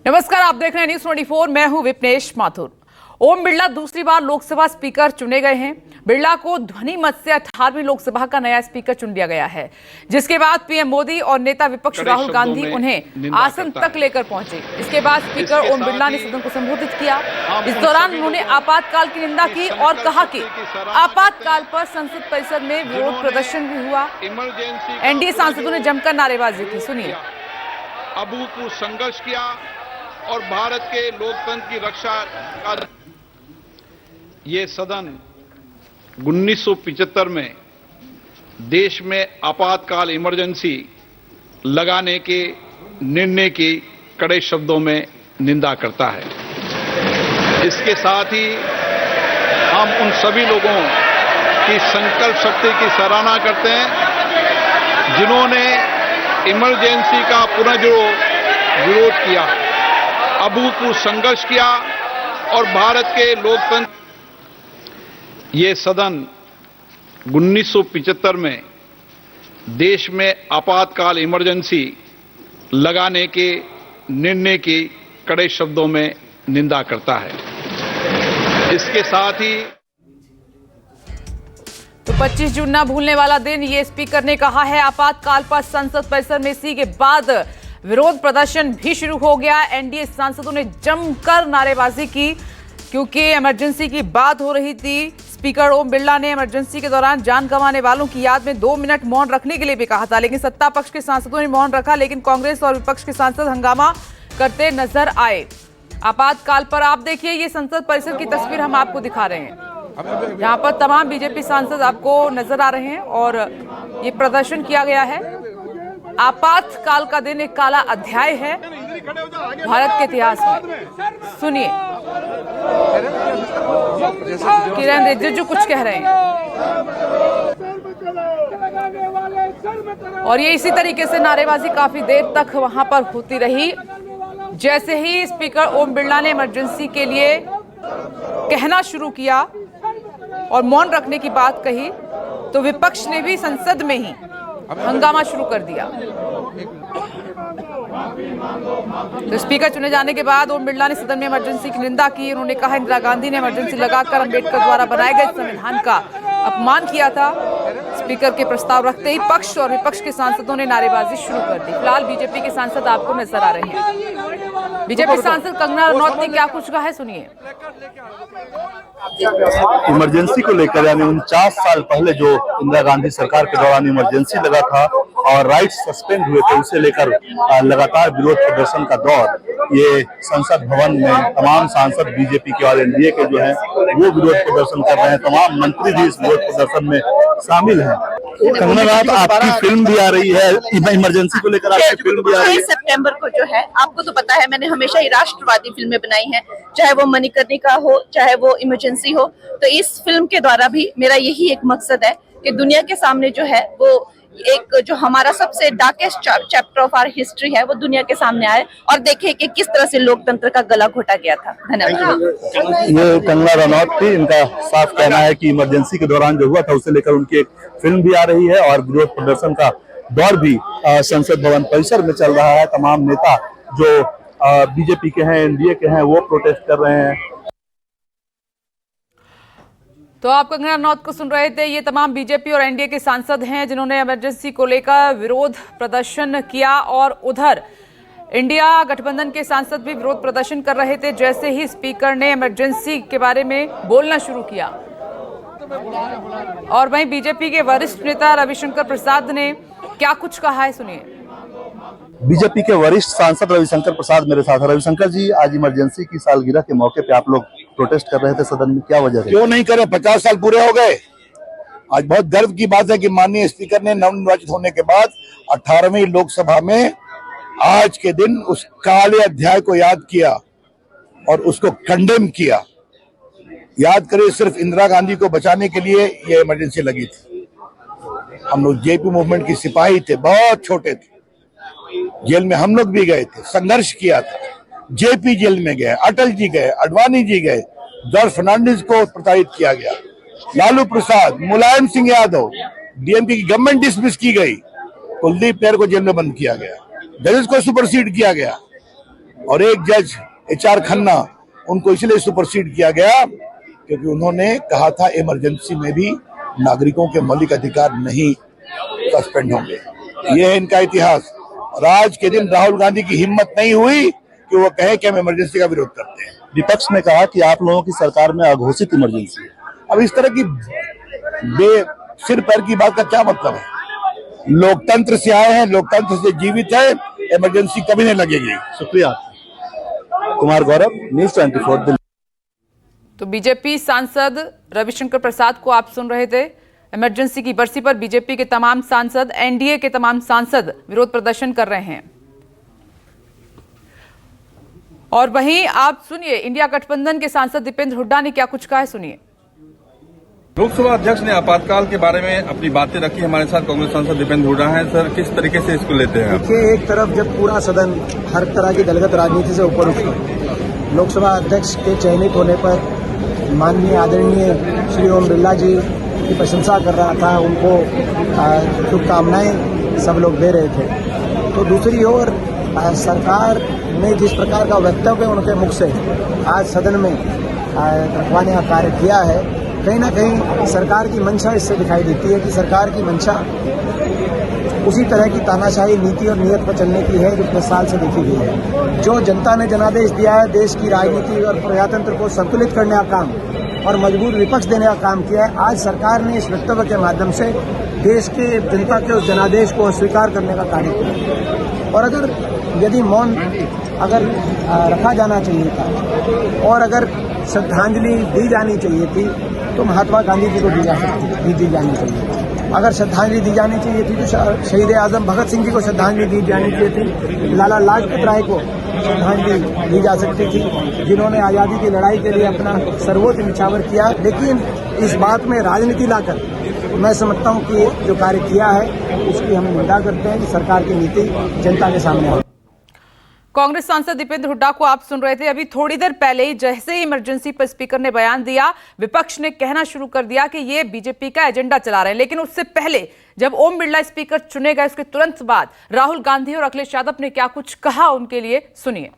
नमस्कार, आप देख रहे हैं न्यूज़ 24। मैं हूं विपनेश माथुर। ओम बिरला दूसरी बार लोकसभा स्पीकर चुने गए हैं। बिरला को ध्वनि मत से 18वीं लोकसभा का नया स्पीकर चुन लिया गया है, जिसके बाद पीएम मोदी और नेता विपक्ष राहुल गांधी उन्हें आसन तक लेकर पहुंचे। इसके बाद स्पीकर ओम बिरला ने सदन को संबोधित किया। इस दौरान उन्होंने आपातकाल की निंदा की और कहा कि आपातकाल पर संसद परिसर में विरोध प्रदर्शन भी हुआ। एनडीए सांसदों ने जमकर नारेबाजी की। सुनिए। अभूतपूर्व संघर्ष किया और भारत के लोकतंत्र की रक्षा का ये सदन 1975 में देश में आपातकाल इमरजेंसी लगाने के निर्णय की कड़े शब्दों में निंदा करता है। इसके साथ ही हम उन सभी लोगों की संकल्प शक्ति की सराहना करते हैं जिन्होंने इमरजेंसी का पुनः विरोध किया, अभूतपूर्व संघर्ष किया और भारत के लोकतंत्र ये सदन 1975 में देश में आपातकाल इमरजेंसी लगाने के निर्णय की कड़े शब्दों में निंदा करता है। इसके साथ ही तो 25 जून ना भूलने वाला दिन, ये स्पीकर ने कहा है। आपातकाल पर संसद परिसर में इसी के बाद विरोध प्रदर्शन भी शुरू हो गया। एनडीए सांसदों ने जमकर नारेबाजी की क्योंकि इमरजेंसी की बात हो रही थी। स्पीकर ओम बिरला ने इमरजेंसी के दौरान जान गंवाने वालों की याद में 2 मिनट मौन रखने के लिए भी कहा था, लेकिन सत्ता पक्ष के सांसदों ने मौन रखा, लेकिन कांग्रेस और विपक्ष के सांसद हंगामा करते नजर आए। आपातकाल पर आप देखिए, ये संसद परिसर की तस्वीर हम आपको दिखा रहे हैं। यहाँ पर तमाम बीजेपी सांसद आपको नजर आ रहे हैं और ये प्रदर्शन किया गया है। आपातकाल का दिन एक काला अध्याय है भारत के इतिहास में। सुनिए, किरण रिजिजू कुछ कह रहे हैं और ये इसी तरीके से नारेबाजी काफी देर तक वहां पर होती रही। जैसे ही स्पीकर ओम बिरला ने इमरजेंसी के लिए कहना शुरू किया और मौन रखने की बात कही, तो विपक्ष ने भी संसद में ही हंगामा शुरू कर दिया। तो स्पीकर चुने जाने के बाद ओम बिरला ने सदन में इमरजेंसी की निंदा की। उन्होंने कहा इंदिरा गांधी ने इमरजेंसी लगाकर अंबेडकर द्वारा बनाए गए संविधान का अपमान किया था। स्पीकर के प्रस्ताव रखते ही पक्ष और विपक्ष के सांसदों ने नारेबाजी शुरू कर दी। फिलहाल बीजेपी के सांसद आपको नजर आ रहे हैं। बीजेपी सांसद कंगना रनौत ने क्या कुछ कहा है, सुनिए। इमरजेंसी को लेकर यानी 49 साल पहले जो इंदिरा गांधी सरकार के दौरान इमरजेंसी लगा था और राइट्स सस्पेंड हुए थे, उसे लेकर लगातार विरोध प्रदर्शन का दौर ये संसद भवन में तमाम सांसद बीजेपी के और एनडीए के जो हैं वो विरोध प्रदर्शन कर रहे हैं। तमाम मंत्री भी इस विरोध प्रदर्शन में शामिल हैं। कंगना रात, आपकी फिल्म भी आ रही है, इमरजेंसी को लेकर आपकी फिल्म भी आ रही है। सितंबर को जो है, आपको तो पता है मैंने हमेशा ही राष्ट्रवादी फिल्में बनाई हैं, चाहे वो मणिकर्णिका हो चाहे वो इमरजेंसी हो। तो इस फिल्म के द्वारा भी मेरा यही एक मकसद है कि दुनिया के सामने जो है वो एक जो हमारा सबसे darkest chapter of our history है वो दुनिया के सामने आए और देखे कि किस तरह से लोकतंत्र का गला घोटा गया था। धन्यवाद। ये कंगना रनौत थी, इनका साफ कहना है कि इमरजेंसी के दौरान जो हुआ था उसे लेकर उनकी एक फिल्म भी आ रही है और विरोध प्रदर्शन का दौर भी संसद भवन परिसर में चल रहा है। तमाम नेता जो बीजेपी के हैं, एनडीए के हैं, वो प्रोटेस्ट कर रहे हैं। तो आप कंगना रनौत को सुन रहे थे। ये तमाम बीजेपी और एनडीए के सांसद हैं जिन्होंने इमरजेंसी को लेकर विरोध प्रदर्शन किया और उधर इंडिया गठबंधन के सांसद भी विरोध प्रदर्शन कर रहे थे जैसे ही स्पीकर ने इमरजेंसी के बारे में बोलना शुरू किया। और वहीं बीजेपी के वरिष्ठ नेता रविशंकर प्रसाद ने क्या कुछ कहा है, सुनिए। बीजेपी के वरिष्ठ सांसद रविशंकर प्रसाद मेरे साथ है। रविशंकर जी, आज इमरजेंसी की सालगिरह के मौके पे आप लोग प्रोटेस्ट कर रहे थे सदन में, क्या वजह है? क्यों नहीं करे, 50 साल पूरे हो गए। आज बहुत गर्व की बात है कि माननीय स्पीकर ने नवनिर्वाचित होने के बाद 18वीं लोकसभा में आज के दिन उस काले अध्याय को याद किया और उसको कंडेम किया। याद करें, सिर्फ इंदिरा गांधी को बचाने के लिए यह इमरजेंसी लगी थी। हम लोग जेपी मूवमेंट की सिपाही थे, बहुत छोटे थे, जेल में हम लोग भी गए थे, संघर्ष किया था। जेपी जेल में गए, अटल जी गए, अडवाणी जी गए, जॉर्ज फर्नांडिस को प्रताड़ित किया गया, लालू प्रसाद, मुलायम सिंह यादव, डीएमके की गवर्नमेंट डिसमिस की गई, कुलदीप नैयर को जेल में बंद किया गया, जजेस को सुपरसीड किया गया। और एक जज HR खन्ना, उनको इसलिए सुपरसीड किया गया क्योंकि उन्होंने कहा था इमरजेंसी में भी नागरिकों के मौलिक अधिकार नहीं सस्पेंड होंगे। ये है इनका इतिहास। और आज के दिन राहुल गांधी की हिम्मत नहीं हुई कि वो कहे कि हम इमरजेंसी का विरोध करते हैं। विपक्ष ने कहा कि आप लोगों की सरकार में अघोषित इमरजेंसी है। अब इस तरह की सिर पैर की बात का क्या मतलब है? लोकतंत्र से आए हैं, लोकतंत्र से जीवित है, इमरजेंसी कभी नहीं लगेगी। शुक्रिया। कुमार गौरव, न्यूज़ 24 दिल्ली। तो बीजेपी सांसद रविशंकर प्रसाद को आप सुन रहे थे। इमरजेंसी की बरसी पर बीजेपी के तमाम सांसद, एनडीए के तमाम सांसद विरोध प्रदर्शन कर रहे हैं। और वहीं आप सुनिए इंडिया गठबंधन के सांसद दीपेंद्र हुड्डा ने क्या कुछ कहा है, सुनिए। लोकसभा अध्यक्ष ने आपातकाल के बारे में अपनी बातें रखी। हमारे साथ कांग्रेस सांसद दीपेंद्र हुड्डा हैं। सर, किस तरीके से इसको लेते हैं? देखिए, एक तरफ जब पूरा सदन हर तरह की दलगत राजनीति से ऊपर उठा, लोकसभा अध्यक्ष के चयनित होने पर माननीय आदरणीय श्री ओम बिरला जी की प्रशंसा कर रहा था, उनको शुभकामनाएं सब लोग दे रहे थे, तो दूसरी ओर सरकार ने जिस प्रकार का वक्तव्य उनके मुख से आज सदन में रखवाने का कार्य किया है, कहीं ना कहीं सरकार की मंशा इससे दिखाई देती है कि सरकार की मंशा उसी तरह की तानाशाही नीति और नीयत पर चलने की है जो 10 साल से देखी गई है। जो जनता ने जनादेश दिया है, देश की राजनीति और प्रजातंत्र को संतुलित करने का काम और मजबूत विपक्ष देने का काम किया है, आज सरकार ने इस वक्तव्य के माध्यम से देश के जनता के उस जनादेश को अस्वीकार करने का कार्य किया। और अगर यदि मौन अगर रखा जाना चाहिए था और अगर श्रद्धांजलि दी जानी चाहिए थी तो महात्मा गांधी जी को दी जानी चाहिए। अगर श्रद्धांजलि दी जानी चाहिए थी तो शहीद आजम भगत सिंह जी को श्रद्धांजलि दी जानी चाहिए थी, लाला लाजपत राय को श्रद्धांजलि दी जा सकती थी, जिन्होंने आज़ादी की लड़ाई के लिए अपना सर्वोच्च निछावर किया। लेकिन इस बात में राजनीति लाकर मैं समझता हूं कि जो कार्य किया है उसकी हम निंदा करते हैं कि सरकार की नीति जनता के सामने है। कांग्रेस सांसद दीपेंद्र हुड्डा को आप सुन रहे थे। अभी थोड़ी देर पहले ही जैसे ही इमरजेंसी पर स्पीकर ने बयान दिया, विपक्ष ने कहना शुरू कर दिया कि ये बीजेपी का एजेंडा चला रहे हैं। लेकिन उससे पहले जब ओम बिरला स्पीकर चुने गए, उसके तुरंत बाद राहुल गांधी और अखिलेश यादव ने क्या कुछ कहा, उनके लिए सुनिए।